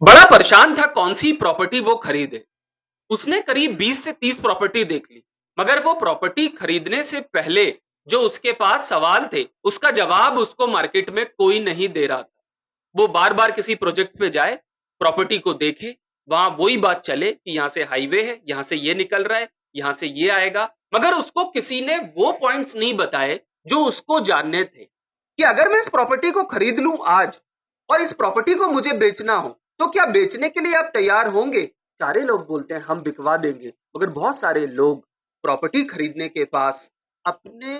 बड़ा परेशान था कौन सी प्रॉपर्टी वो खरीदे। उसने करीब 20 से 30 प्रॉपर्टी देख ली, मगर वो प्रॉपर्टी खरीदने से पहले जो उसके पास सवाल थे, उसका जवाब उसको मार्केट में कोई नहीं दे रहा था। वो बार-बार किसी प्रोजेक्ट पे जाए, प्रॉपर्टी को देखे, वहां वही बात चले कि यहां से हाईवे है, यहां से ये निकल रहा है, यहां से ये आएगा, मगर उसको किसी ने वो पॉइंट्स नहीं बताए जो उसको जानने थे कि अगर मैं इस प्रॉपर्टी को खरीद लूं आज और इस प्रॉपर्टी को मुझे बेचना हो, तो क्या बेचने के लिए आप तैयार होंगे? सारे लोग बोलते हैं हम बिकवा देंगे, मगर बहुत सारे लोग प्रॉपर्टी खरीदने के अपने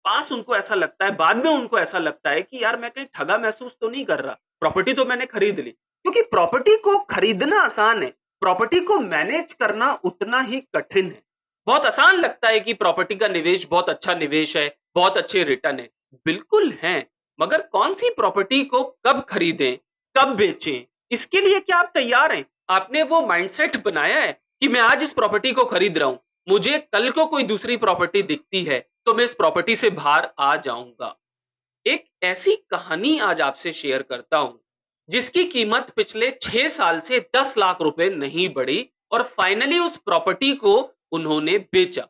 पास उनको ऐसा लगता है, बाद में उनको ऐसा लगता है कि यार मैं कहीं ठगा महसूस तो नहीं कर रहा, प्रॉपर्टी तो मैंने खरीद ली। क्योंकि प्रॉपर्टी को खरीदना आसान है, प्रॉपर्टी को मैनेज करना उतना ही कठिन है। बहुत आसान लगता है कि प्रॉपर्टी का निवेश बहुत अच्छा निवेश है, बहुत अच्छे रिटर्न है। बिल्कुल है, मगर कौन सी प्रॉपर्टी को कब खरीदें, कब बेचें, इसके लिए क्या आप तैयार हैं? आपने वो माइंडसेट बनाया है कि मैं आज इस प्रॉपर्टी को खरीद रहा हूं, मुझे कल को कोई दूसरी प्रॉपर्टी दिखती है तो मैं इस प्रॉपर्टी से बाहर आ जाऊंगा। एक ऐसी कहानी आज आपसे शेयर करता हूं जिसकी कीमत पिछले 6 साल से 10 लाख रुपए नहीं बढ़ी और फाइनली उस प्रॉपर्टी को उन्होंने बेचा।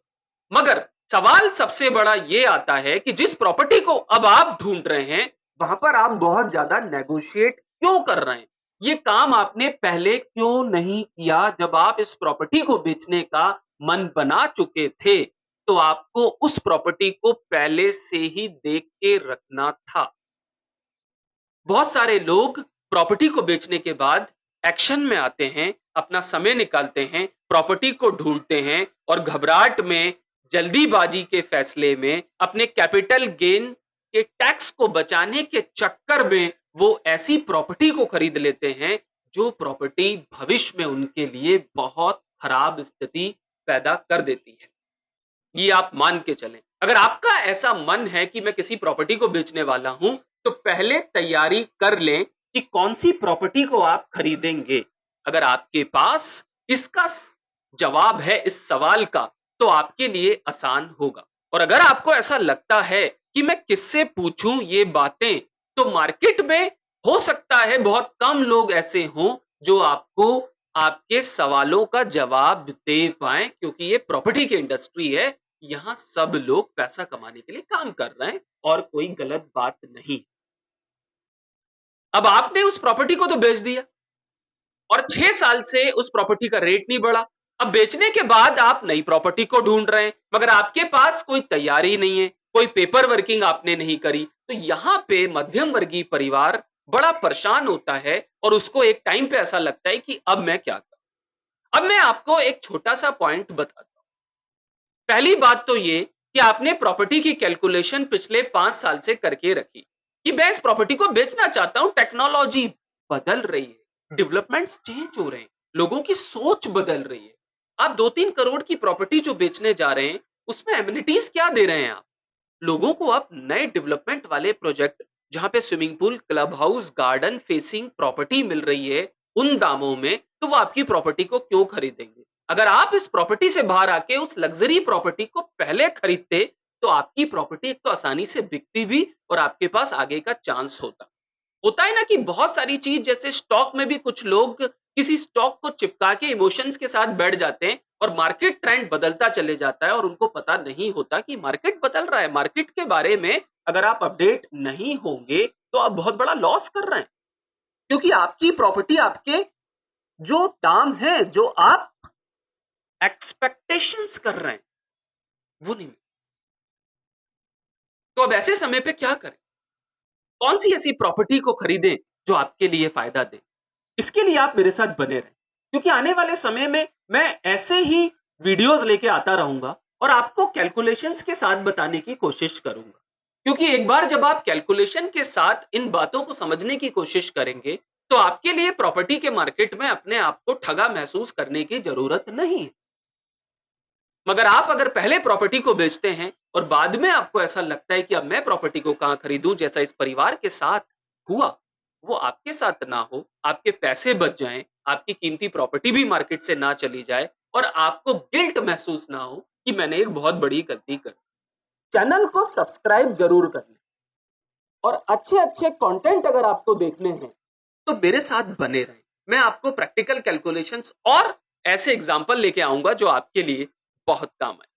मगर सवाल सबसे बड़ा ये आता है कि जिस प्रॉपर्टी को अब आप ढूंढ रहे हैं, वहां पर आप बहुत ज्यादा नेगोशिएट क्यों कर रहे हैं? ये काम आपने पहले क्यों नहीं किया जब आप इस प्रॉपर्टी को बेचने का मन बना चुके थे? तो आपको उस प्रॉपर्टी को पहले से ही देख के रखना था। बहुत सारे लोग प्रॉपर्टी को बेचने के बाद एक्शन में आते हैं, अपना समय निकालते हैं, प्रॉपर्टी को ढूंढते हैं और घबराहट में, जल्दीबाजी के फैसले में, अपने कैपिटल गेन के टैक्स को बचाने के चक्कर में वो ऐसी प्रॉपर्टी को खरीद लेते हैं जो प्रॉपर्टी भविष्य में उनके लिए बहुत खराब स्थिति पैदा कर देती है। ये आप मान के चलें। अगर आपका ऐसा मन है कि मैं किसी प्रॉपर्टी को बेचने वाला हूं, तो पहले तैयारी कर लें कि कौन सी प्रॉपर्टी को आप खरीदेंगे। अगर आपके पास इसका जवाब है इस सवाल का, तो आपके लिए आसान होगा। और अगर आपको ऐसा लगता है कि मैं किससे पूछूं ये बातें, तो मार्केट में हो सकता है बहुत कम लोग ऐसे हों जो आपको आपके सवालों का जवाब दे पाएं, क्योंकि ये प्रॉपर्टी की इंडस्ट्री है। यहाँ सब लोग पैसा कमाने के लिए काम कर रहे हैं और कोई गलत बात नहीं। अब आपने उस प्रॉपर्टी को तो बेच दिया और 6 साल से उस प्रॉपर्टी का रेट नहीं बढ़ा। अब बेचने के बाद आप नई प्रॉपर्टी को ढूंढ रहे हैं, मगर आपके पास कोई तैयारी नहीं है, कोई पेपर वर्किंग आपने नहीं करी। तो यहाँ पे मध्यम वर्गीय परिवार बड़ा परेशान होता है और उसको एक टाइम पे ऐसा लगता है कि अब मैं क्या करूं। अब मैं आपको एक छोटा सा पॉइंट बताता हूं। पहली बात तो ये कि आपने प्रॉपर्टी की कैलकुलेशन पिछले 5 साल से करके रखी कि मैं इस प्रॉपर्टी को बेचना चाहता हूं। टेक्नोलॉजी बदल रही है, डेवलपमेंट्स चेंज हो रहे हैं, लोगों की सोच बदल रही है। आप 2-3 करोड़ की प्रॉपर्टी जो बेचने जा रहे हैं, उसमें एमिनिटीज क्या दे रहे हैं आप? लोगों को आप नए डेवलपमेंट वाले प्रोजेक्ट जहां पे swimming pool, club house, garden facing property मिल रही है उन दामों में, तो वो आपकी प्रॉपर्टी को क्यों खरीदेंगे? अगर आप इस प्रॉपर्टी से बाहर आके उस लग्जरी प्रॉपर्टी को पहले खरीदते, तो आपकी प्रॉपर्टी एक तो आसानी से बिकती भी और आपके पास आगे का चांस होता। होता है ना कि बहुत सारी चीज, जैसे स्टॉक में भी कुछ लोग किसी स्टॉक को चिपका के इमोशंस के साथ बैठ जाते हैं और मार्केट ट्रेंड बदलता चले जाता है और उनको पता नहीं होता कि मार्केट बदल रहा है। मार्केट के बारे में अगर आप अपडेट नहीं होंगे, तो आप बहुत बड़ा लॉस कर रहे हैं, क्योंकि आपकी प्रॉपर्टी आपके जो दाम है, जो आप एक्सपेक्टेशंस कर रहे हैं, वो नहीं। तो अब ऐसे समय पे क्या करें? कौन सी ऐसी प्रॉपर्टी को खरीदें जो आपके लिए फायदा दे? इसके लिए आप मेरे साथ बने रहें, क्योंकि आने वाले समय में मैं ऐसे ही वीडियोस लेके आता रहूंगा और आपको कैलकुलेशंस के साथ बताने की कोशिश करूंगा। क्योंकि एक बार जब आप कैलकुलेशन के साथ इन बातों को समझने की कोशिश करेंगे, तो आपके लिए प्रॉपर्टी के मार्केट में अपने आप को ठगा महसूस करने की जरूरत नहीं है। मगर आप अगर पहले प्रॉपर्टी को बेचते हैं और बाद में आपको ऐसा लगता है कि अब मैं प्रॉपर्टी को कहां खरीदूं, जैसा इस परिवार के साथ हुआ, वो आपके साथ ना हो, आपके पैसे बच जाएं, आपकी कीमती प्रॉपर्टी भी मार्केट से ना चली जाए और आपको गिल्ट महसूस ना हो कि मैंने एक बहुत बड़ी गलती कर। चैनल को सब्सक्राइब जरूर कर लें और अच्छे अच्छे कंटेंट अगर आपको देखने हैं, तो मेरे साथ बने रहें। मैं आपको प्रैक्टिकल कैलकुलेशंस और ऐसे एग्जाम्पल लेके आऊंगा जो आपके लिए बहुत काम आए।